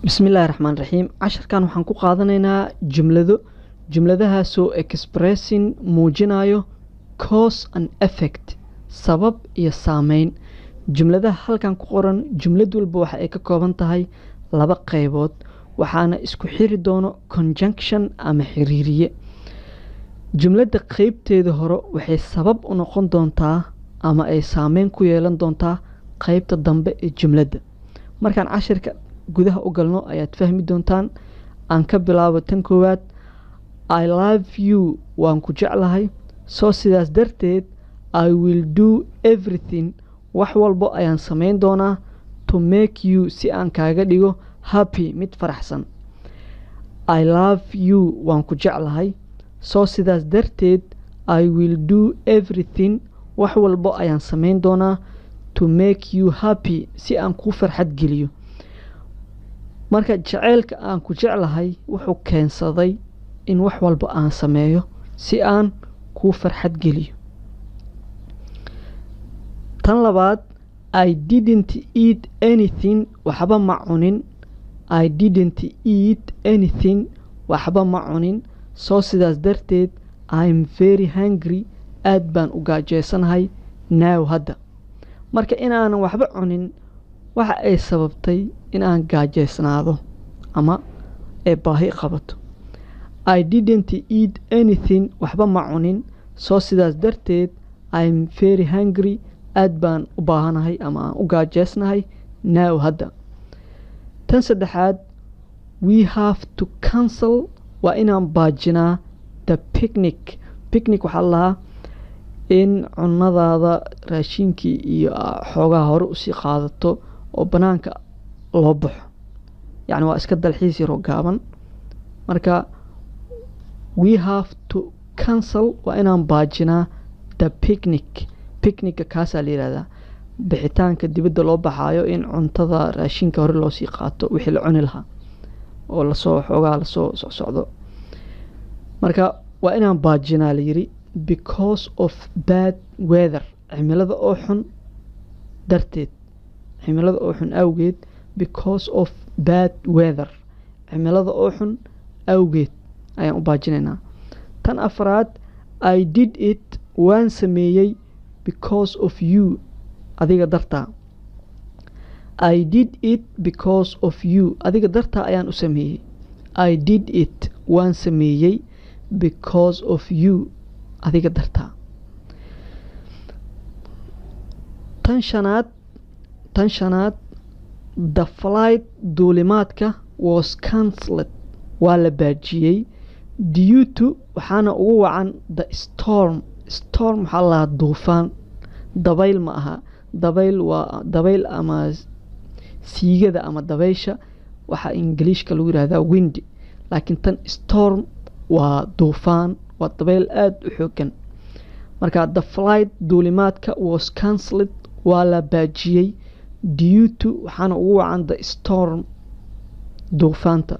bismillahi raxmaan raxiim casharkan waxaan ku qaadanaynaa jumladahaasoo expressing muujinayo cause and effect sabab iyo saameyn. jumladaha halkan ku qoran jumlad walba waxa ay ka kooban tahay laba qaybood waxaana isku xiri doono conjunction ama xiriiriye. jumladda qaybteeda hore waxay sabab u noqon doontaa ama ay saameyn ku yeelan doontaa qaybta dambe ee jumladda. markaan cashirka gudaha u galno ayaad fahmi doontaan. aan ka bilaabo tan koowaad, I love you waan ku jeclahay, soo sidaas darteed I will do everything wax walbo ayaan samayn doonaa to make you si aan kaaga dhigo happy mid faraxsan. I love you waan ku jeclahay, soo sidaas darteed I will do everything wax walbo ayaan samayn doonaa to make you happy si aan kuu farxad geliyo. marka jaceylka aan ku jeclahay wuxuu keensaday in wax walba aan sameeyo si aan kuu farxad geliyo. tan labaad, I didn't eat anything waxba ma cunin. I didn't eat anything waxba ma cunin, soo sidaas darteed I'm very hungry aad baan u gaajeysanahay now hadda. marka inaanan waxba cunin waxa ay sababtay in aan gaajeysnaado ama ee baahi qabato. I didn't eat anything waxba ma cunin, soo sidaas darteed I'm very hungry aad baan u baahanahay ama aan u gaajeysnahay now hadda. tan saddexaad, we have to cancel waa inaan baajinaa the picnic. picnic waxaa lahaa in cunadaada raashinkii iyo xoogaa hore usii qaadato oo banaanka loo baxo, yacni waa iska dalxiis yaroo gaaban. marka we have to cancel waa inaan baajinaa the picnic. picnicka kaasaa la yihahdaa bixitaanka dibadda loo baxaayo in cuntada raashinka hore loosii qaato wixii la cuni lahaa oo lasoo xoogaa lasoo socsocdo. marka waa inaan baajinaa la yiri because of bad weather cimilada oo xun darteed. cimilada oo xun awgeed because of bad weather cimilada oo xun awgeed ayaan u baajinaynaa. tan afraad, I did it waan sameeyey because of you adiga dartaa. I did it because of you adiga dartaa ayaan u sameeyey. I did it waan sameeyey because of you adiga dartaa. tan shanaad, the flight duulimaadka was cancelled waa la baajiyey due to waxaana ugu wacan the storm. storm waxaa lahaa duufaan, dabayl ma aha. dabayl waa dabayl ama siigada ama dabaysha waxaa ingiliishka lagu yihahdaa wind, laakiin tan storm waa duufaan, waa dabayl aada u xoogan. marka the flight duulimaadka was cancelled waa la baajiyey due to waxaana ugu wacan the storm duufaanta.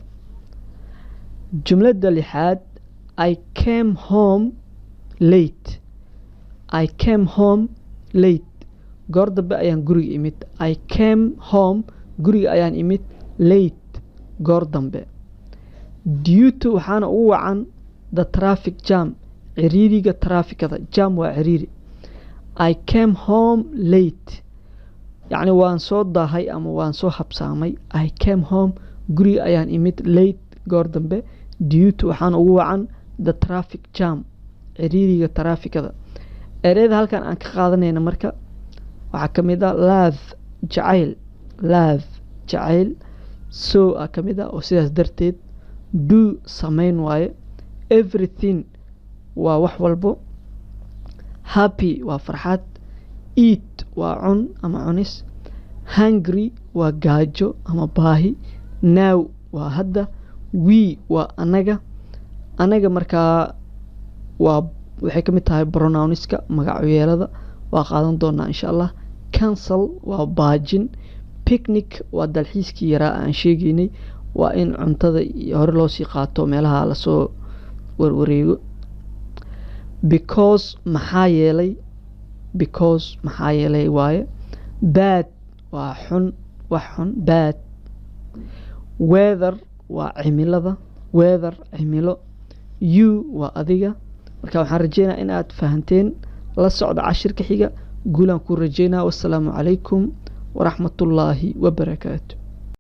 jumladda lixaad, I came home late. I came home late goor dambe ayaan guriga imid. I came home guriga ayaan imid late goor dambe. due to waxaana ugu wacan the traffic jam ciriiriga traafikada. jam waa ciriiri. I came home late yacni waan soo daahay ama waan soo habsaamay. I came home guriga ayaan imid late goor dambe due to waxaana ugu wacan the traffic jam ciriiriga traafikada. ereyada halkan aan ka qaadanayna marka waxaa ka mid ah love jacayl. love jacayl, so a ka mid ah oo sidaas darteed do samayn waaye. everything waa wax walbo. happy waa farxad. eat waa cun ama cunis. hungry waa gaajo ama baahi. now waa hadda. we waa anaga. anaga markaa waa waxay ka mid tahay pronounska magacoyeelada waa qaadan doonaa insha allah. cancel waa baajin. picnic waa dalxiiskii yaraa aan sheegaynay, waa in cuntada hore loosii qaato meelaha lasoo warwareego. because maxaa yeelay. because maxaa yeelay waaye. bad waa xun wax xun. bad weather waa cimilada, weather cimilo, you waa adiga. marka waxaan rajeynaa in aad fahanteen. la socda cashirka xiga. guulaan ku rajeynaa. wassalaamu calaykum waraxmatullaahi wabarakaatu.